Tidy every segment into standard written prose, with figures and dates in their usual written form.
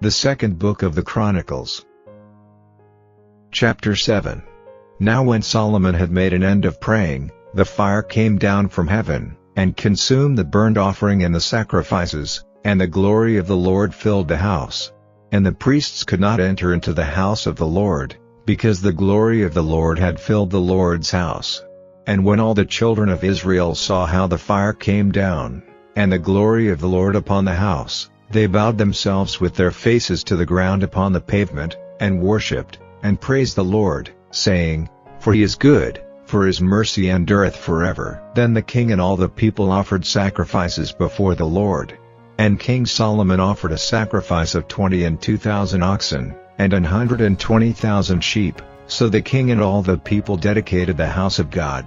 The second book of the Chronicles. Chapter 7. Now when Solomon had made an end of praying, the fire came down from heaven, and consumed the burnt offering and the sacrifices, and the glory of the Lord filled the house. And the priests could not enter into the house of the Lord, because the glory of the Lord had filled the Lord's house. And when all the children of Israel saw how the fire came down, and the glory of the Lord upon the house, they bowed themselves with their faces to the ground upon the pavement, and worshipped, and praised the Lord, saying, For he is good, for his mercy endureth forever. Then the king and all the people offered sacrifices before the Lord. And King Solomon offered a sacrifice of 22,000 oxen, and 120,000 sheep. So the king and all the people dedicated the house of God.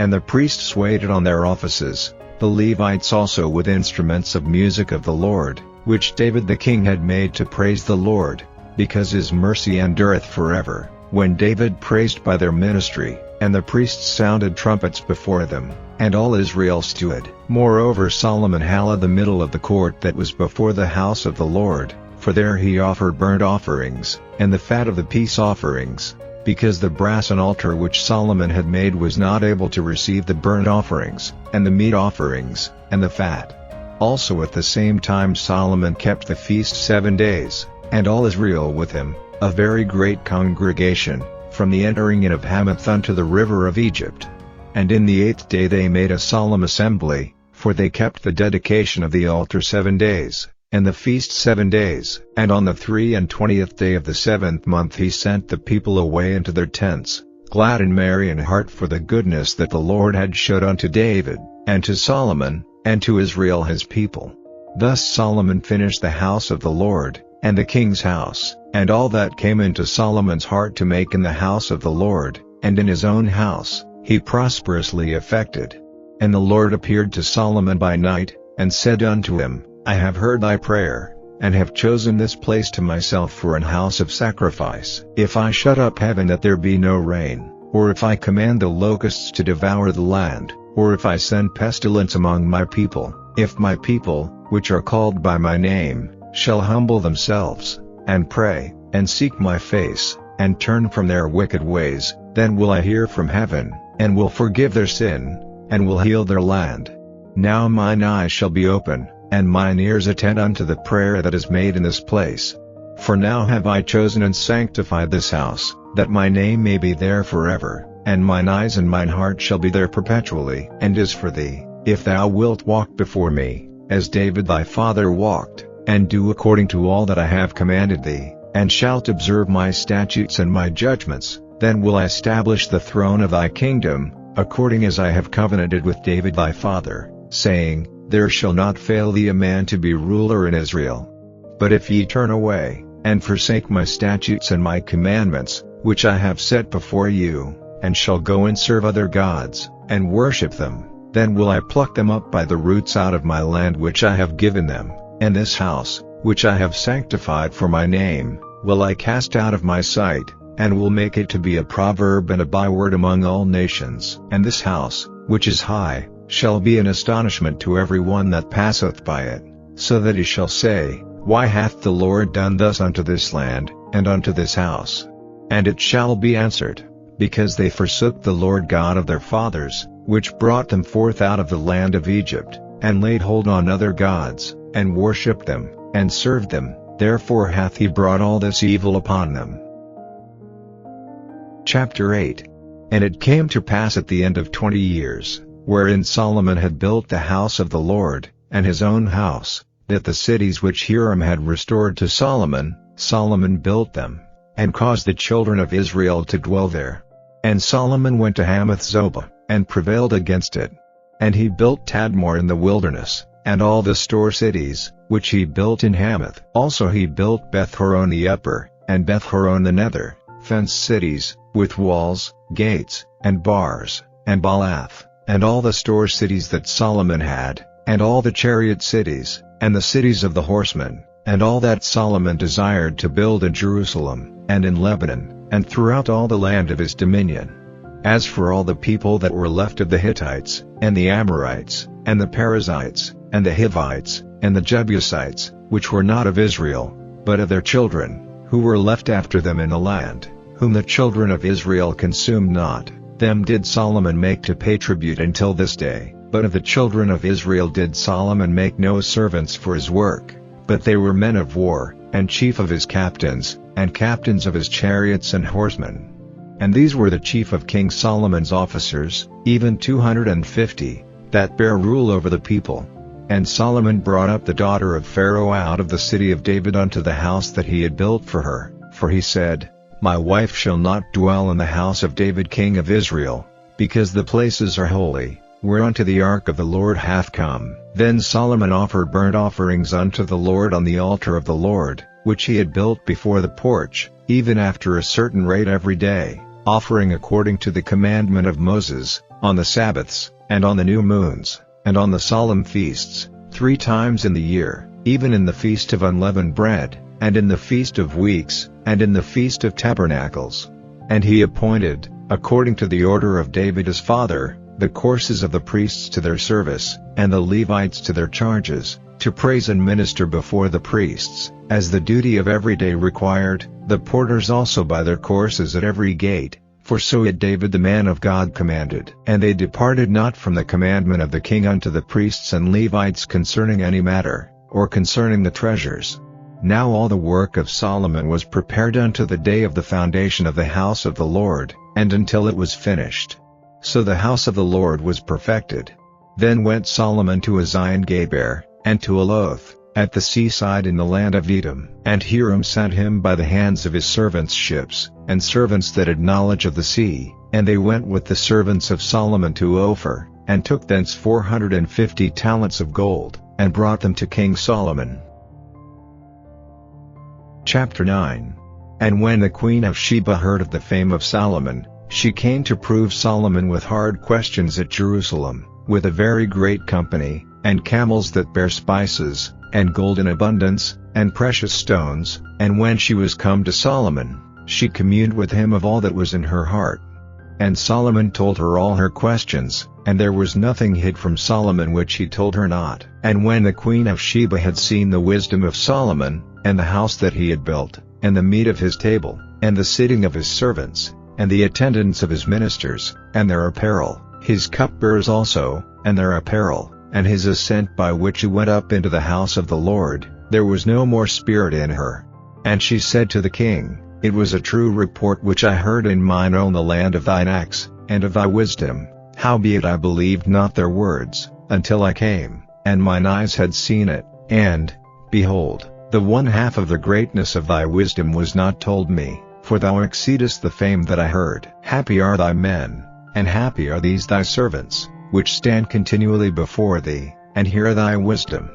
And the priests waited on their offices, the Levites also with instruments of music of the Lord, which David the king had made to praise the Lord, because his mercy endureth forever, when David praised by their ministry, and the priests sounded trumpets before them, and all Israel stood. Moreover Solomon hallowed the middle of the court that was before the house of the Lord, for there he offered burnt offerings, and the fat of the peace offerings, because the brazen altar which Solomon had made was not able to receive the burnt offerings, and the meat offerings, and the fat. Also at the same time Solomon kept the feast 7 days, and all Israel with him, a very great congregation, from the entering in of Hamath unto the river of Egypt. And in the 8th day they made a solemn assembly, for they kept the dedication of the altar 7 days, and the feast 7 days. And on the 23rd day of the 7th month he sent the people away into their tents, glad and merry in heart for the goodness that the Lord had showed unto David, and to Solomon, and to Israel his people. Thus Solomon finished the house of the Lord, and the king's house, and all that came into Solomon's heart to make in the house of the Lord, and in his own house, he prosperously effected. And the Lord appeared to Solomon by night, and said unto him, I have heard thy prayer, and have chosen this place to myself for an house of sacrifice. If I shut up heaven that there be no rain, or if I command the locusts to devour the land, or if I send pestilence among my people, if my people, which are called by my name, shall humble themselves, and pray, and seek my face, and turn from their wicked ways, then will I hear from heaven, and will forgive their sin, and will heal their land. Now mine eyes shall be open, and mine ears attend unto the prayer that is made in this place. For now have I chosen and sanctified this house, that my name may be there forever, and mine eyes and mine heart shall be there perpetually. And as for thee, if thou wilt walk before me, as David thy father walked, and do according to all that I have commanded thee, and shalt observe my statutes and my judgments, then will I establish the throne of thy kingdom, according as I have covenanted with David thy father, saying, There shall not fail thee a man to be ruler in Israel. But if ye turn away, and forsake my statutes and my commandments, which I have set before you, and shall go and serve other gods, and worship them, then will I pluck them up by the roots out of my land which I have given them, and this house, which I have sanctified for my name, will I cast out of my sight, and will make it to be a proverb and a byword among all nations. And this house, which is high, shall be an astonishment to every one that passeth by it, so that he shall say, Why hath the Lord done thus unto this land, and unto this house? And it shall be answered, Because they forsook the Lord God of their fathers, which brought them forth out of the land of Egypt, and laid hold on other gods, and worshipped them, and served them, therefore hath he brought all this evil upon them. Chapter 8. And it came to pass at the end of 20 years, wherein Solomon had built the house of the Lord, and his own house, that the cities which Hiram had restored to Solomon, Solomon built them, and caused the children of Israel to dwell there. And Solomon went to Hamath Zobah, and prevailed against it. And he built Tadmor in the wilderness, and all the store cities, which he built in Hamath. Also he built Beth-horon the upper, and Beth-horon the nether, fenced cities, with walls, gates, and bars, and Baalath, and all the store cities that Solomon had, and all the chariot cities, and the cities of the horsemen, and all that Solomon desired to build in Jerusalem, and in Lebanon, and throughout all the land of his dominion. As for all the people that were left of the Hittites, and the Amorites, and the Perizzites, and the Hivites, and the Jebusites, which were not of Israel, but of their children, who were left after them in the land, whom the children of Israel consumed not, them did Solomon make to pay tribute until this day. But of the children of Israel did Solomon make no servants for his work, but they were men of war, and chief of his captains, and captains of his chariots and horsemen. And these were the chief of King Solomon's officers, even 250, that bare rule over the people. And Solomon brought up the daughter of Pharaoh out of the city of David unto the house that he had built for her, for he said, My wife shall not dwell in the house of David king of Israel, because the places are holy, whereunto the ark of the Lord hath come. Then Solomon offered burnt offerings unto the Lord on the altar of the Lord, which he had built before the porch, even after a certain rate every day, offering according to the commandment of Moses, on the Sabbaths, and on the new moons, and on the solemn feasts, 3 times in the year, even in the feast of unleavened bread, and in the feast of weeks, and in the feast of tabernacles. And he appointed, according to the order of David his father, the courses of the priests to their service, and the Levites to their charges, to praise and minister before the priests, as the duty of every day required, the porters also by their courses at every gate, for so had David the man of God commanded. And they departed not from the commandment of the king unto the priests and Levites concerning any matter, or concerning the treasures. Now all the work of Solomon was prepared unto the day of the foundation of the house of the Lord, and until it was finished. So the house of the Lord was perfected. Then went Solomon to Ezion-Geber, and to Eloth, at the seaside in the land of Edom. And Hiram sent him by the hands of his servants ships, and servants that had knowledge of the sea, and they went with the servants of Solomon to Ophir, and took thence 450 talents of gold, and brought them to King Solomon. Chapter 9. And when the queen of Sheba heard of the fame of Solomon, she came to prove Solomon with hard questions at Jerusalem, with a very great company, and camels that bear spices, and gold in abundance, and precious stones. And when she was come to Solomon, she communed with him of all that was in her heart. And Solomon told her all her questions, and there was nothing hid from Solomon which he told her not. And when the queen of Sheba had seen the wisdom of Solomon, and the house that he had built, and the meat of his table, and the sitting of his servants, and the attendance of his ministers, and their apparel, his cupbearers also, and their apparel, and his ascent by which he went up into the house of the Lord, there was no more spirit in her. And she said to the king, It was a true report which I heard in mine own the land of thine acts, and of thy wisdom, howbeit I believed not their words, until I came, and mine eyes had seen it, and, behold, the one half of the greatness of thy wisdom was not told me, for thou exceedest the fame that I heard. Happy are thy men, and happy are these thy servants, which stand continually before thee, and hear thy wisdom.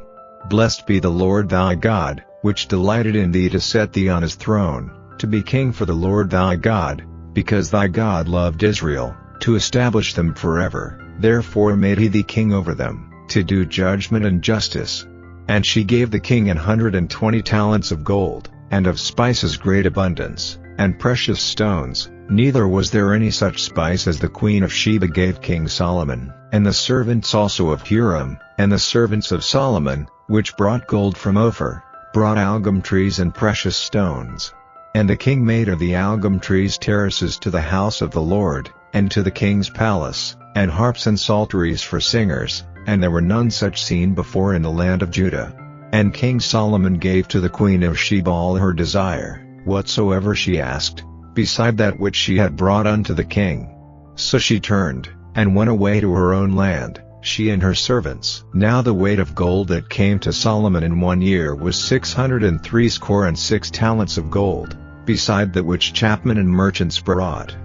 Blessed be the Lord thy God, which delighted in thee to set thee on his throne, to be king for the Lord thy God, because thy God loved Israel, to establish them forever. Therefore made he thee king over them, to do judgment and justice. And she gave the king 120 talents of gold, and of spices great abundance, and precious stones. Neither was there any such spice as the queen of Sheba gave King Solomon. And the servants also of Hiram, and the servants of Solomon, which brought gold from Ophir, brought algum trees and precious stones. And the king made of the algum trees terraces to the house of the Lord, and to the king's palace, and harps and psalteries for singers, and there were none such seen before in the land of Judah. And King Solomon gave to the queen of Sheba all her desire, whatsoever she asked, beside that which she had brought unto the king. So she turned, and went away to her own land, she and her servants. Now the weight of gold that came to Solomon in 1 year was 666 talents of gold, beside that which chapmen and merchants brought.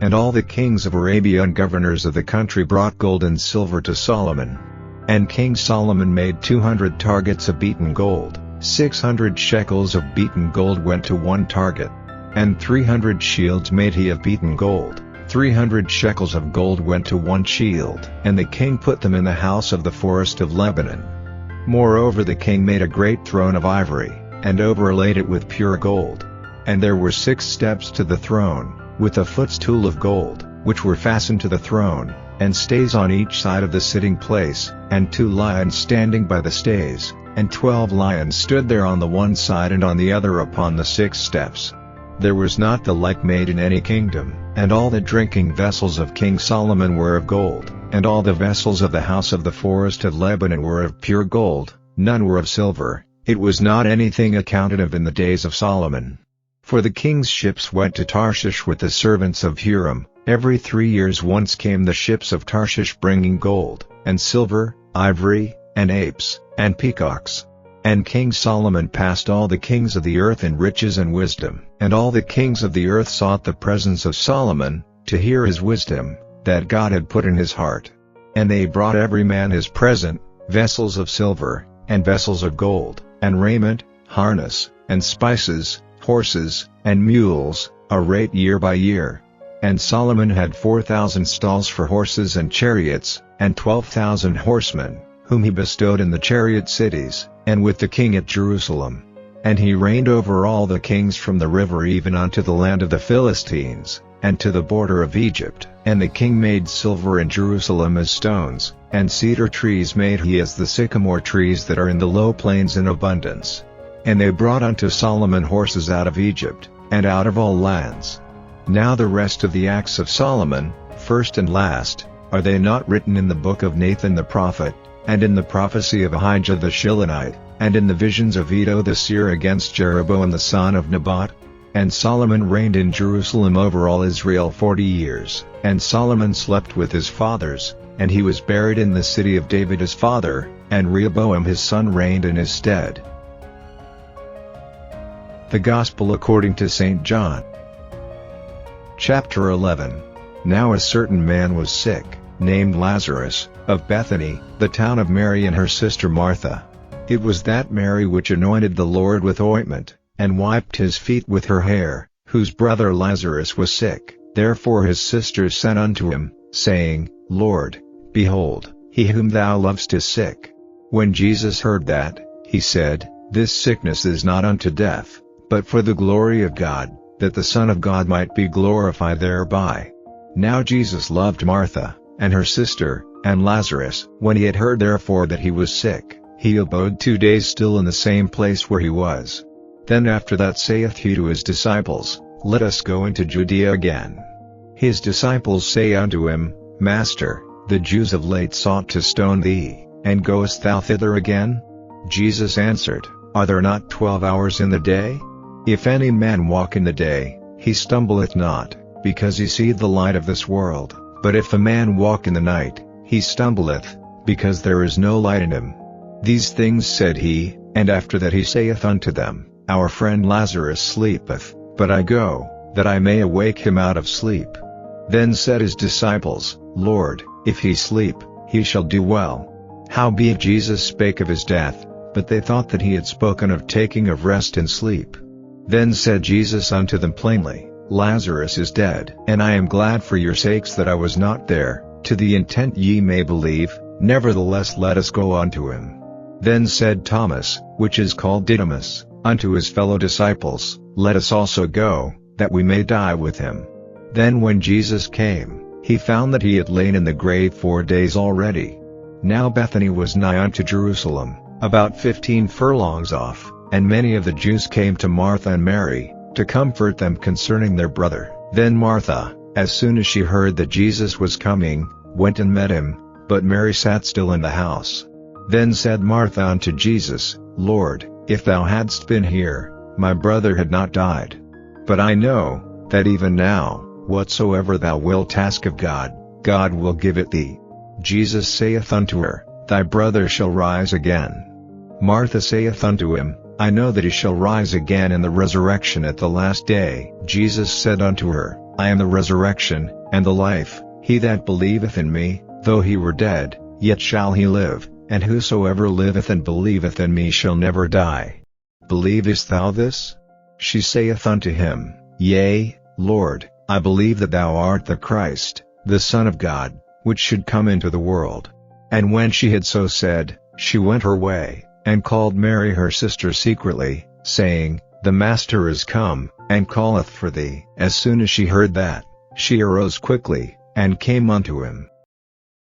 And all the kings of Arabia and governors of the country brought gold and silver to Solomon. And King Solomon made 200 targets of beaten gold, 600 shekels of beaten gold went to one target. And 300 shields made he of beaten gold, 300 shekels of gold went to one shield. And the king put them in the house of the forest of Lebanon. Moreover the king made a great throne of ivory, and overlaid it with pure gold. And there were 6 steps to the throne, with a footstool of gold, which were fastened to the throne, and stays on each side of the sitting place, and 2 lions standing by the stays. and 12 lions stood there on the one side and on the other upon the 6 steps. There was not the like made in any kingdom, and all the drinking vessels of King Solomon were of gold, and all the vessels of the house of the forest of Lebanon were of pure gold, none were of silver. It was not anything accounted of in the days of Solomon. For the king's ships went to Tarshish with the servants of Huram. Every 3 years once came the ships of Tarshish bringing gold, and silver, ivory, and apes, and peacocks. And King Solomon passed all the kings of the earth in riches and wisdom. And all the kings of the earth sought the presence of Solomon, to hear his wisdom, that God had put in his heart. And they brought every man his present, vessels of silver, and vessels of gold, and raiment, harness, and spices, horses, and mules, a rate year by year. And Solomon had 4,000 stalls for horses and chariots, and 12,000 horsemen, whom he bestowed in the chariot cities, and with the king at Jerusalem. And he reigned over all the kings from the river even unto the land of the Philistines, and to the border of Egypt. And the king made silver in Jerusalem as stones, and cedar trees made he as the sycamore trees that are in the low plains in abundance. And they brought unto Solomon horses out of Egypt, and out of all lands. Now the rest of the acts of Solomon, first and last, are they not written in the book of Nathan the prophet, and in the prophecy of Ahijah the Shilonite, and in the visions of Iddo the seer against Jeroboam the son of Nebat? And Solomon reigned in Jerusalem over all Israel 40 years. And Solomon slept with his fathers, and he was buried in the city of David his father, and Rehoboam his son reigned in his stead. The Gospel according to St. John. Chapter 11. Now a certain man was sick, named Lazarus, of Bethany, the town of Mary and her sister Martha. It was that Mary which anointed the Lord with ointment, and wiped his feet with her hair, whose brother Lazarus was sick. Therefore his sisters sent unto him, saying, Lord, behold, he whom thou lovest is sick. When Jesus heard that, he said, This sickness is not unto death, but for the glory of God, that the Son of God might be glorified thereby. Now Jesus loved Martha, and her sister, and Lazarus. When he had heard therefore that he was sick, he abode 2 days still in the same place where he was. Then after that saith he to his disciples, Let us go into Judea again. His disciples say unto him, Master, the Jews of late sought to stone thee, and goest thou thither again? Jesus answered, Are there not 12 hours in the day? If any man walk in the day, he stumbleth not, because he seeth the light of this world. But if a man walk in the night, he stumbleth, because there is no light in him. These things said he, and after that he saith unto them, Our friend Lazarus sleepeth, but I go, that I may awake him out of sleep. Then said his disciples, Lord, if he sleep, he shall do well. Howbeit Jesus spake of his death, but they thought that he had spoken of taking of rest and sleep. Then said Jesus unto them plainly, Lazarus is dead, and I am glad for your sakes that I was not there, to the intent ye may believe. Nevertheless let us go unto him. Then said Thomas, which is called Didymus, unto his fellow disciples, Let us also go, that we may die with him. Then when Jesus came, he found that he had lain in the grave 4 days already. Now Bethany was nigh unto Jerusalem, about 15 furlongs off, and many of the Jews came to Martha and Mary, to comfort them concerning their brother. Then Martha, as soon as she heard that Jesus was coming, went and met him, but Mary sat still in the house. Then said Martha unto Jesus, Lord, if thou hadst been here, my brother had not died. But I know, that even now, whatsoever thou wilt ask of God, God will give it thee. Jesus saith unto her, Thy brother shall rise again. Martha saith unto him, I know that he shall rise again in the resurrection at the last day. Jesus said unto her, I am the resurrection, and the life. He that believeth in me, though he were dead, yet shall he live, and whosoever liveth and believeth in me shall never die. Believest thou this? She saith unto him, Yea, Lord, I believe that thou art the Christ, the Son of God, which should come into the world. And when she had so said, she went her way, and called Mary her sister secretly, saying, The Master is come, and calleth for thee. As soon as she heard that, she arose quickly, and came unto him.